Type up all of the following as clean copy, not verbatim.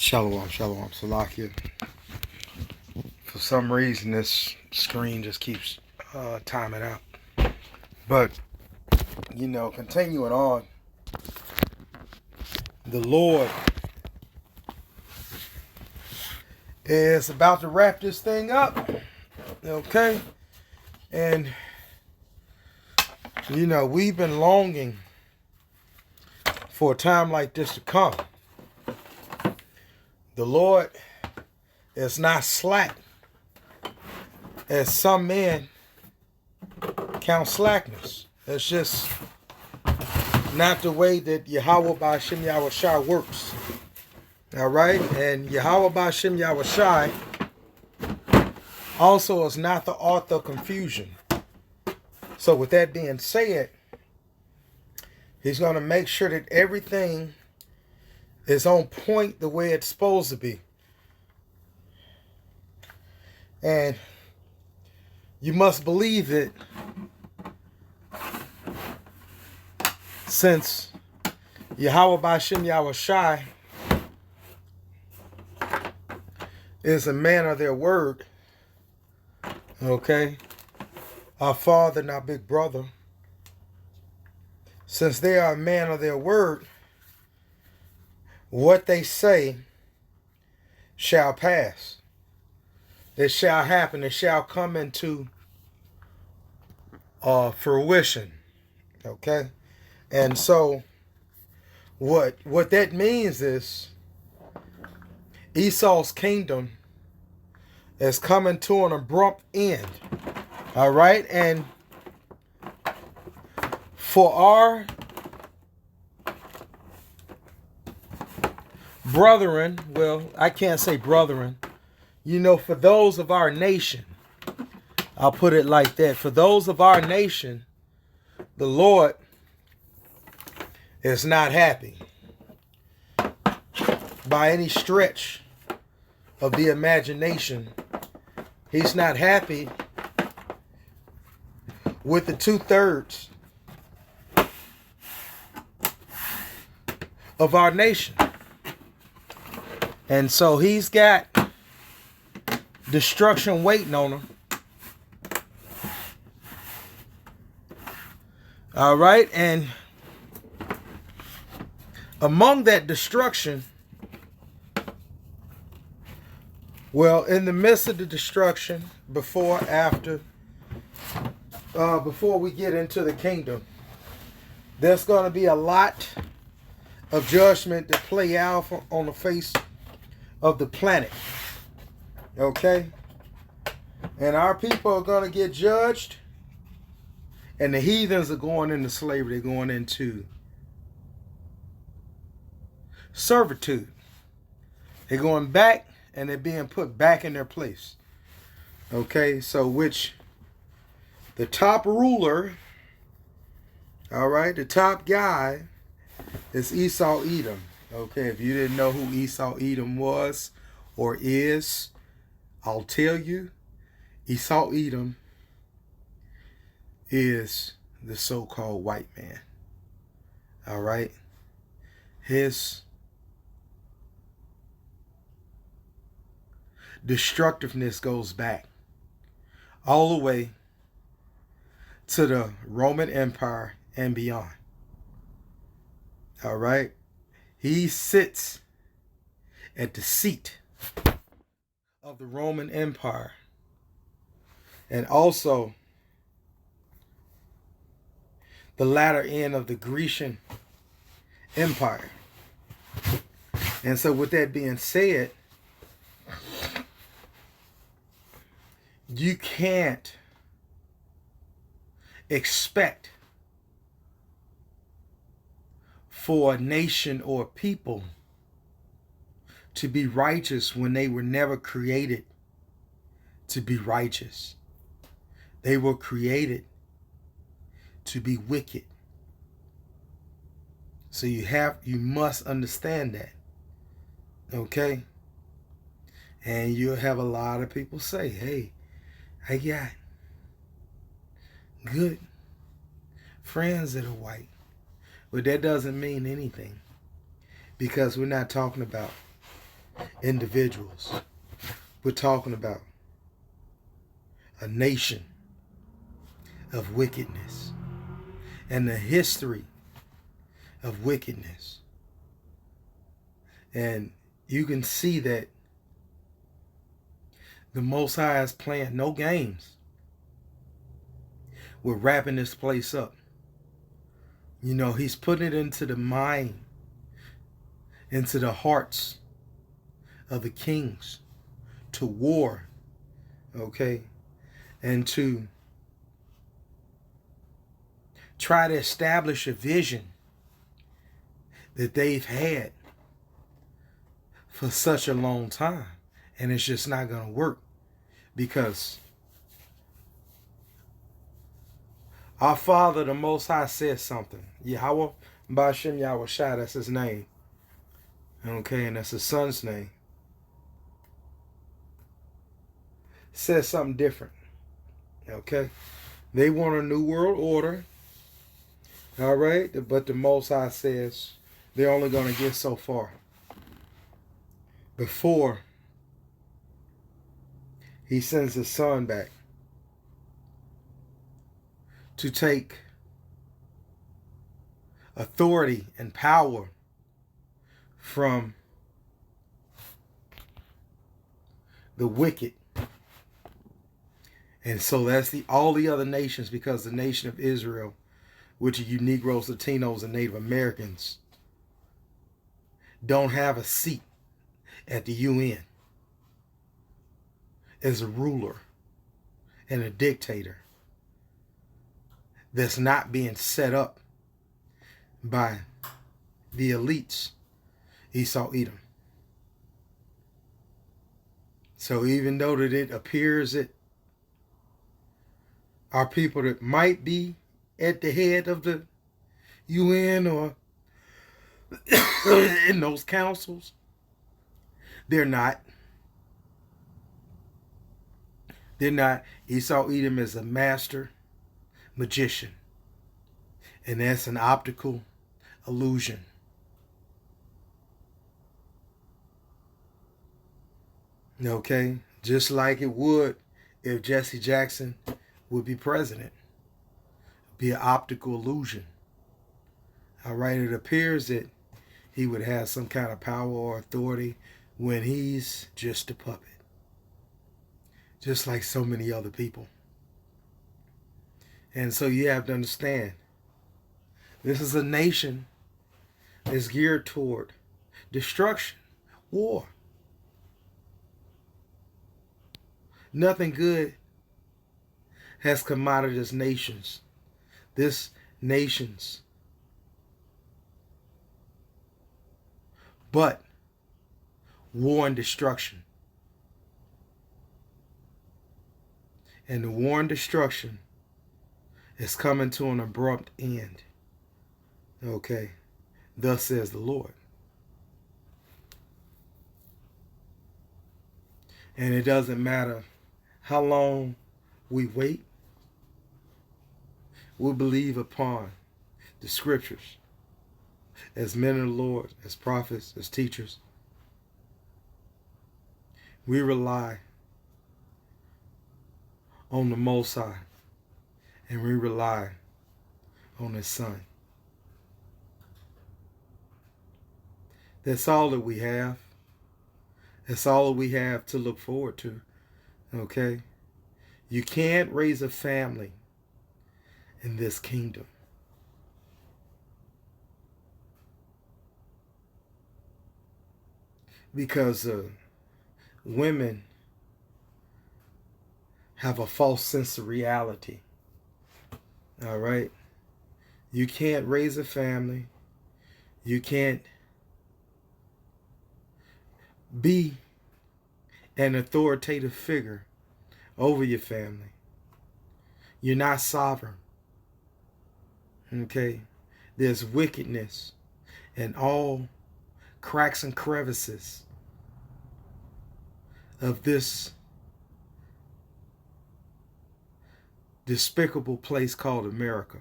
Shalom, shalom, Salakia. For some reason, this screen just keeps timing out. But, continuing on, the Lord is about to wrap this thing up. Okay? And, we've been longing for a time like this to come. The Lord is not slack, as some men count slackness. It's just not the way that Yahweh Ba'Shem Yahushai works. All right? And Yahweh Ba'Shem Yahushai also is not the author of confusion. So with that being said, he's going to make sure that everything is on point the way it's supposed to be. And you must believe it, since Yahweh Ba'Shem Yahushai is a man of their word. Okay? Our father and our big brother. Since they are a man of their word, what they say shall pass. It shall happen. It shall come into fruition. Okay? And so what that means is Esau's kingdom is coming to an abrupt end. All right? And for our brethren, well, I can't say brethren, for those of our nation, I'll put it like that. For those of our nation, the Lord is not happy by any stretch of the imagination. He's not happy with the 2/3 of our nation. And so he's got destruction waiting on him. All right. And among that destruction, well, in the midst of the destruction, before we get into the kingdom, there's going to be a lot of judgment to play out on the face of the planet. Okay? And our people are going to get judged, and the heathens are going into slavery. They're going into servitude. They're going back, and they're being put back in their place. Okay? So which the top ruler, all right, the top guy is Esau Edom. Okay, if you didn't know who Esau Edom was or is, I'll tell you. Esau Edom is the so-called white man. All right? His destructiveness goes back all the way to the Roman Empire and beyond. All right? He sits at the seat of the Roman Empire and also the latter end of the Grecian Empire. And so with that being said, you can't expect for a nation or people to be righteous when they were never created to be righteous. They were created to be wicked. So you must understand that. Okay? And you'll have a lot of people say, hey, I got good friends that are white. But that doesn't mean anything, because we're not talking about individuals. We're talking about a nation of wickedness and the history of wickedness. And you can see that the Most High is playing no games. We're wrapping this place up. You know, he's putting it into the mind, into the hearts of the kings to war, okay? And to try to establish a vision that they've had for such a long time. And it's just not going to work because our Father, the Most High, says something. Yahweh, Ba'ashem Yahweh Shai, that's his name. Okay, and that's his son's name. Says something different. Okay? They want a new world order. All right? But the Most High says they're only going to get so far before he sends his son back to take authority and power from the wicked. And so that's all the other nations, because the nation of Israel, which are you Negroes, Latinos, and Native Americans, don't have a seat at the UN as a ruler and a dictator that's not being set up by the elites, Esau, Edom. So even though that it appears that our people that might be at the head of the UN or in those councils, they're not. They're not. Esau, Edom is a master magician. And that's an optical illusion. Okay? Just like it would if Jesse Jackson would be president. It'd be an optical illusion. All right? It appears that he would have some kind of power or authority when he's just a puppet. Just like so many other people. And so you have to understand, this is a nation that's geared toward destruction, war. Nothing good has come out of this nation's but war and destruction. And the war and destruction is coming to an abrupt end. Okay. Thus says the Lord. And it doesn't matter how long we wait. We believe upon the scriptures as men of the Lord, as prophets, as teachers. We rely on the Most High, and we rely on his Son. That's all that we have. That's all that we have to look forward to. Okay? You can't raise a family in this kingdom. Because women have a false sense of reality. All right? You can't raise a family. You can't be an authoritative figure over your family. You're not sovereign. Okay? There's wickedness in all cracks and crevices of this despicable place called America.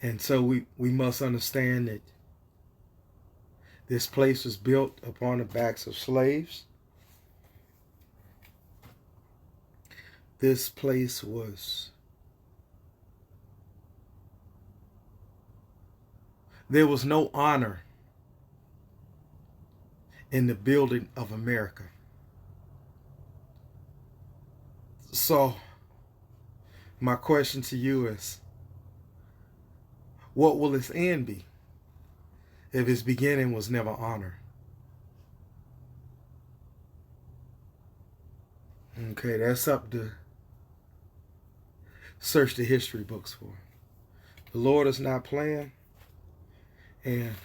And so we must understand that This place was built upon the backs of slaves. This place was... There was no honor in the building of America. So, my question to you is, what will its end be if its beginning was never honor? Okay, that's up to search the history books for. The Lord is not playing, and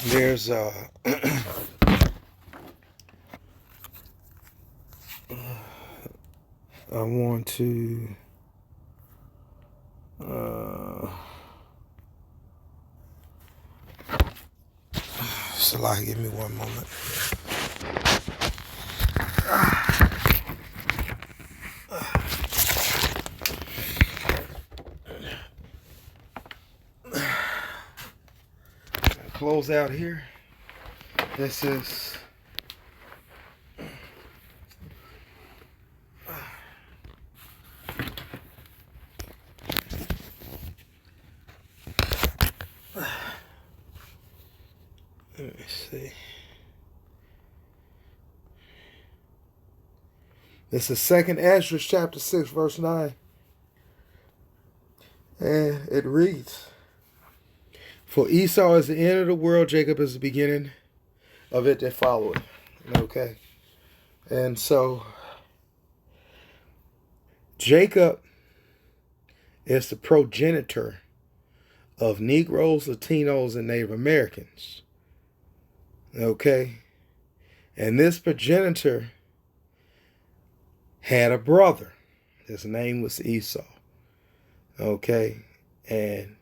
there's I want to Salah, give me one moment. Close out here. This is let me see. This is 2nd Ezra chapter 6 verse 9. And it reads, "For Esau is the end of the world, Jacob is the beginning of it that followeth." Okay. And so Jacob is the progenitor of Negroes, Latinos, and Native Americans. Okay. And this progenitor had a brother. His name was Esau. Okay. And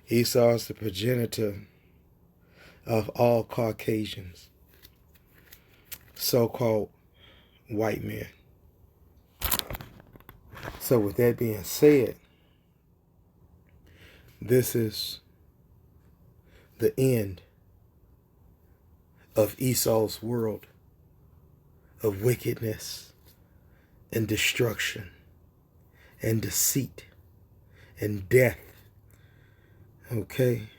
Esau is the progenitor of all Caucasians, so-called white men. So with that being said, this is the end of Esau's world of wickedness and destruction and deceit and death. Okay?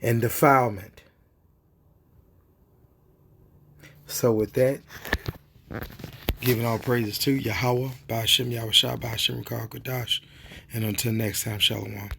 And defilement. So with that, giving all praises to Yahweh, Ba'ashem Yahushua, Ba'ashem Rakah Kadash. And until next time, Shalom.